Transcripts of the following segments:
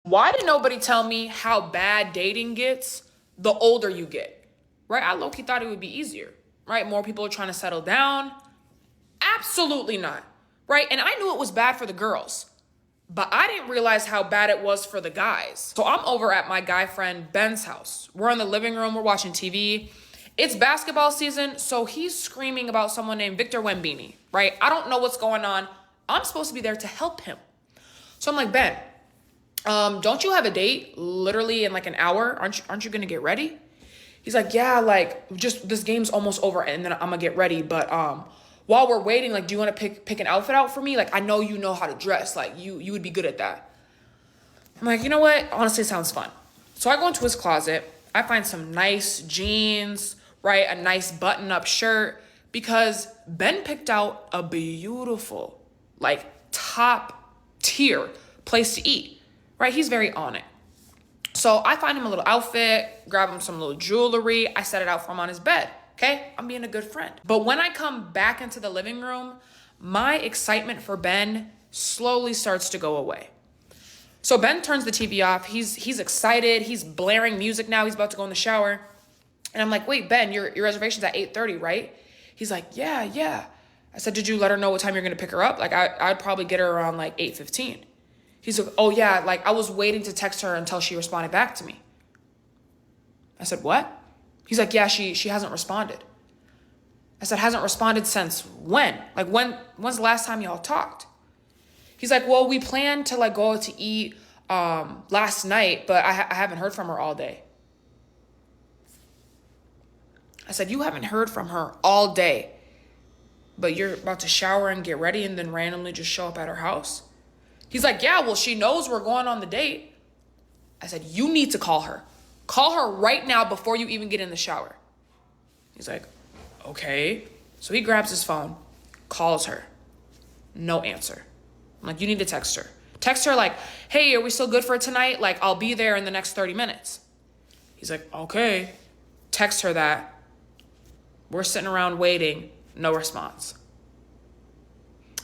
Why did nobody tell me how bad dating gets the older you get? Right? I low-key thought it would be easier, right? More people are trying to settle down. Absolutely not, right? And I knew it was bad for the girls, but I didn't realize how bad it was for the guys. So I'm over at my guy friend Ben's house. We're in the living room, we're watching TV. It's basketball season, so he's screaming about someone named Victor Wembini, right? I don't know what's going on. I'm supposed to be there to help him. So I'm like, Ben, don't you have a date literally in like an hour? Aren't you gonna get ready? He's like, yeah, like just this game's almost over and then I'm gonna get ready. But while we're waiting, like, do you want to pick an outfit out for me? Like, I know you know how to dress. Like, you would be good at that. I'm like, you know what? Honestly, it sounds fun. So I go into his closet. I find some nice jeans, right? A nice button-up shirt because Ben picked out a beautiful, like top tier place to eat, right? He's very on it. So I find him a little outfit, grab him some little jewelry. I set it out for him on his bed. Okay, I'm being a good friend. But when I come back into the living room, my excitement for Ben slowly starts to go away. So Ben turns the TV off. He's excited. He's blaring music now. He's about to go in the shower. And I'm like, wait, Ben, your reservation's at 8:30, right? He's like, yeah. I said, did you let her know what time you're gonna pick her up? Like I'd probably get her around like 8:15. He's like, oh yeah, like I was waiting to text her until she responded back to me. I said, what? He's like, yeah, she hasn't responded. I said, hasn't responded since when? Like when's the last time y'all talked? He's like, well, we planned to like go out to eat last night, but I haven't heard from her all day. I said, you haven't heard from her all day, but you're about to shower and get ready and then randomly just show up at her house? He's like, yeah, well, she knows we're going on the date. I said, you need to call her. Call her right now before you even get in the shower. He's like, okay. So he grabs his phone, calls her. No answer. I'm like, you need to text her. Text her like, hey, are we still good for tonight? Like, I'll be there in the next 30 minutes. He's like, okay. Text her that. We're sitting around waiting. No response.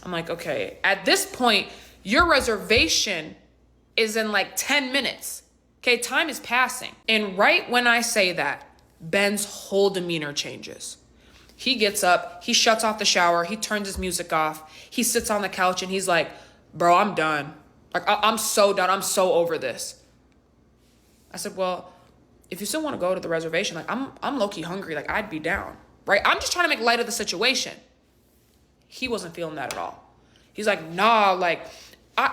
I'm like, okay. At this point, your reservation is in like 10 minutes. Okay, time is passing. And right when I say that, Ben's whole demeanor changes. He gets up, he shuts off the shower, he turns his music off, he sits on the couch and he's like, bro, I'm done. Like, I'm so done, I'm so over this. I said, well, if you still want to go to the reservation, like I'm low-key hungry, like I'd be down, right? I'm just trying to make light of the situation. He wasn't feeling that at all. He's like, nah, like,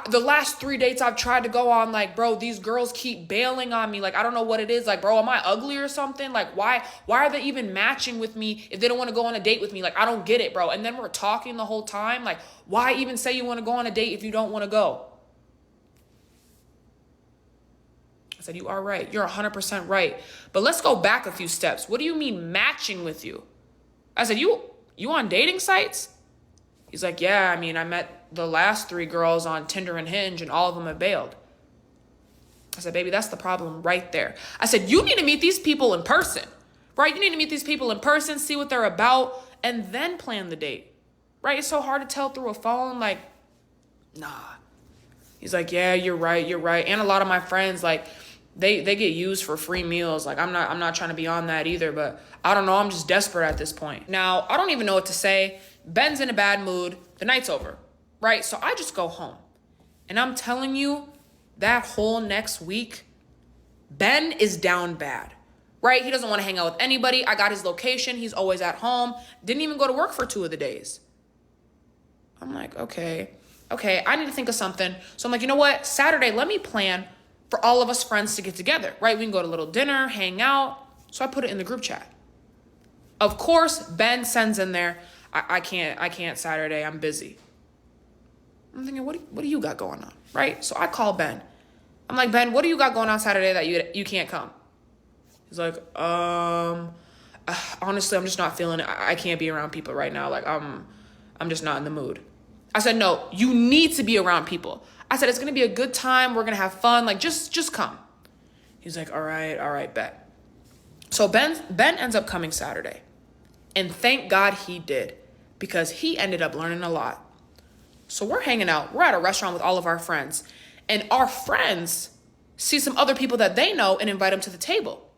the last 3 dates I've tried to go on, like, bro, these girls keep bailing on me. Like, I don't know what it is. Like, bro, am I ugly or something? Like, why are they even matching with me if they don't want to go on a date with me? Like, I don't get it, bro. And then we're talking the whole time. Like, why even say you want to go on a date if you don't want to go? I said, you are right. You're 100% right. But let's go back a few steps. What do you mean matching with you? I said, you on dating sites? He's like, yeah, I mean, I met the last 3 girls on Tinder and Hinge and all of them have bailed. I said, baby, that's the problem right there. I said, you need to meet these people in person, right? You need to meet these people in person, see what they're about, and then plan the date, right? It's so hard to tell through a phone, like, nah. He's like, yeah, you're right. And a lot of my friends, like, they get used for free meals. Like, I'm not trying to be on that either, but I don't know. I'm just desperate at this point. Now, I don't even know what to say. Ben's in a bad mood. The night's over, right? So I just go home. And I'm telling you, that whole next week, Ben is down bad, right? He doesn't want to hang out with anybody. I got his location. He's always at home. Didn't even go to work for 2 of the days. I'm like, okay, I need to think of something. So I'm like, you know what? Saturday, let me plan for all of us friends to get together, right? We can go to a little dinner, hang out. So I put it in the group chat. Of course, Ben sends in there, I can't Saturday, I'm busy. I'm thinking, what do you got going on, right? So I call Ben. I'm like, Ben, what do you got going on Saturday that you can't come? He's like, honestly, I'm just not feeling it. I can't be around people right now. Like, I'm just not in the mood. I said, no, you need to be around people. I said, it's going to be a good time. We're going to have fun. Like, just come. He's like, all right, bet. So Ben ends up coming Saturday. And thank God he did, because he ended up learning a lot. So we're hanging out. We're at a restaurant with all of our friends. And our friends see some other people that they know and invite them to the table.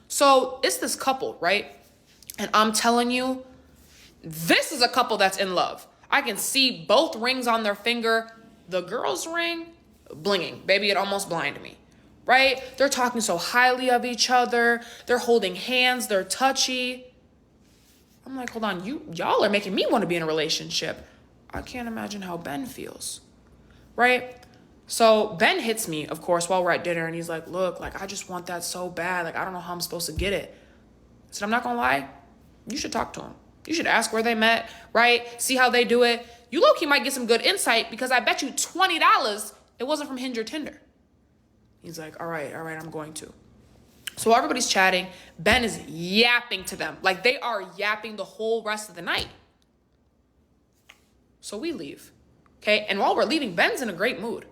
So it's this couple, right? And I'm telling you, this is a couple that's in love. I can see both rings on their finger. The girl's ring, blinging. Baby, it almost blinded me, right? They're talking so highly of each other. They're holding hands. They're touchy. I'm like, hold on, y'all are making me want to be in a relationship. I can't imagine how Ben feels, right? So Ben hits me, of course, while we're at dinner, and he's like, look, like, I just want that so bad. Like, I don't know how I'm supposed to get it. I said, I'm not gonna lie. You should talk to him. You should ask where they met, right? See how they do it. You low-key might get some good insight, because I bet you $20 it wasn't from Hinge or Tinder. He's like, all right, I'm going to. So everybody's chatting. Ben is yapping to them. Like, they are yapping the whole rest of the night. So we leave, okay? And while we're leaving, Ben's in a great mood.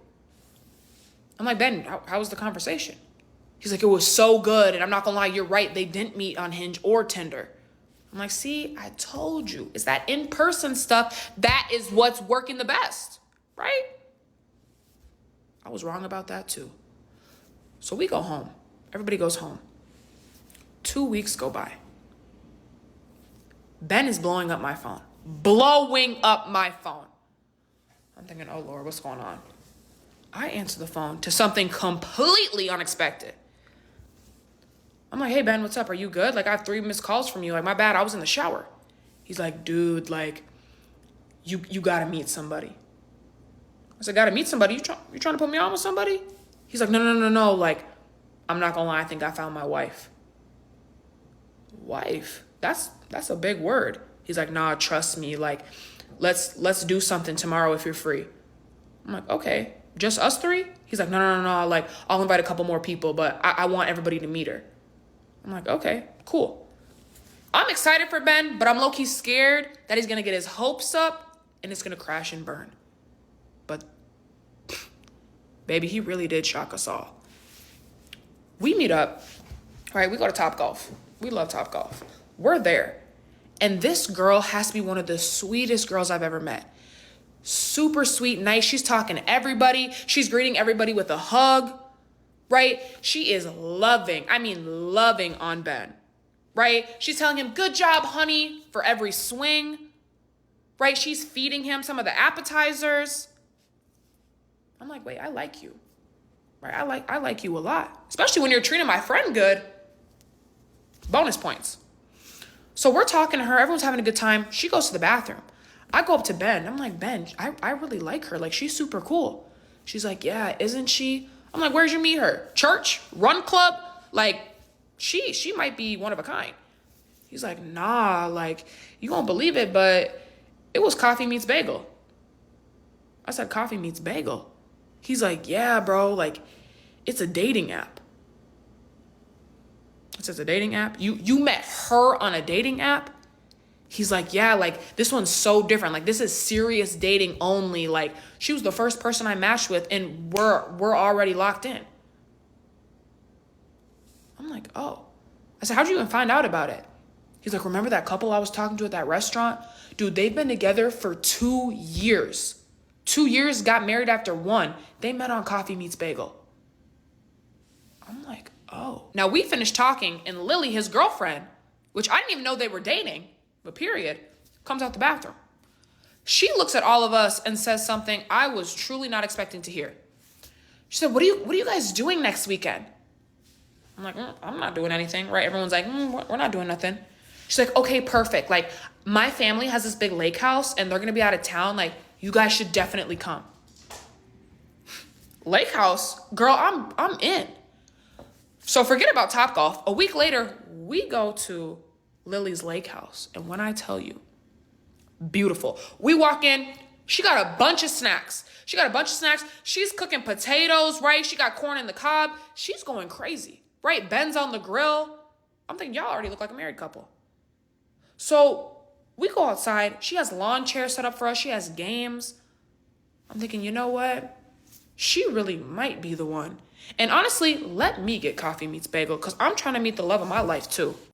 I'm like, Ben, how was the conversation? He's like, it was so good. And I'm not gonna lie, you're right. They didn't meet on Hinge or Tinder. I'm like, see, I told you. It's that in-person stuff that is what's working the best, right? I was wrong about that too. So we go home. Everybody goes home. 2 weeks go by. Ben is blowing up my phone. Blowing up my phone. I'm thinking, oh Lord, what's going on? I answer the phone to something completely unexpected. I'm like, hey Ben, what's up? Are you good? Like, I have 3 missed calls from you. Like, my bad, I was in the shower. He's like, dude, like, you gotta meet somebody. I said, gotta meet somebody? You trying to put me on with somebody? He's like, no. Like, I'm not gonna lie, I think I found my wife. Wife? That's a big word. He's like, nah, trust me. Like, let's do something tomorrow if you're free. I'm like, okay, just us 3? He's like, no. Like, I'll invite a couple more people, but I want everybody to meet her. I'm like, okay, cool. I'm excited for Ben, but I'm low-key scared that he's gonna get his hopes up and it's gonna crash and burn. But baby, he really did shock us all. We meet up, right? We go to Topgolf. We love Topgolf. We're there. And this girl has to be one of the sweetest girls I've ever met. Super sweet, nice. She's talking to everybody. She's greeting everybody with a hug, right? She is loving on Ben, right? She's telling him, good job, honey, for every swing, right? She's feeding him some of the appetizers. I'm like, wait, I like you, right? I like you a lot, especially when you're treating my friend good. Bonus points. So we're talking to her. Everyone's having a good time. She goes to the bathroom. I go up to Ben. I'm like, Ben, I really like her. Like, she's super cool. She's like, yeah, isn't she? I'm like, where'd you meet her? Church? Run club? Like, she might be one of a kind. He's like, nah, like, you won't believe it, but it was Coffee Meets Bagel. I said, Coffee Meets Bagel? He's like, yeah, bro, like, it's a dating app. I said, it's a dating app? You met her on a dating app? He's like, yeah, like, this one's so different. Like, this is serious dating only. Like, she was the first person I matched with, and we're already locked in. I'm like, oh. I said, how'd you even find out about it? He's like, remember that couple I was talking to at that restaurant? Dude, they've been together for 2 years. 2 years, got married after 1. They met on Coffee Meets Bagel. I'm like, oh. Now, we finished talking, and Lily, his girlfriend, which I didn't even know they were dating, but period, comes out the bathroom. She looks at all of us and says something I was truly not expecting to hear. She said, what are you guys doing next weekend? I'm like, I'm not doing anything, right? Everyone's like, we're not doing nothing. She's like, okay, perfect. Like, my family has this big lake house, and they're going to be out of town. Like, you guys should definitely come. Lake house? Girl, I'm in. So forget about Topgolf. A week later, we go to Lily's lake house. And when I tell you, beautiful. We walk in, she got a bunch of snacks. She's cooking potatoes, right? She got corn in the cob. She's going crazy, right? Ben's on the grill. I'm thinking, y'all already look like a married couple. So we go outside. She has lawn chairs set up for us. She has games. I'm thinking, you know what? She really might be the one. And honestly, let me get Coffee Meets Bagel, because I'm trying to meet the love of my life too.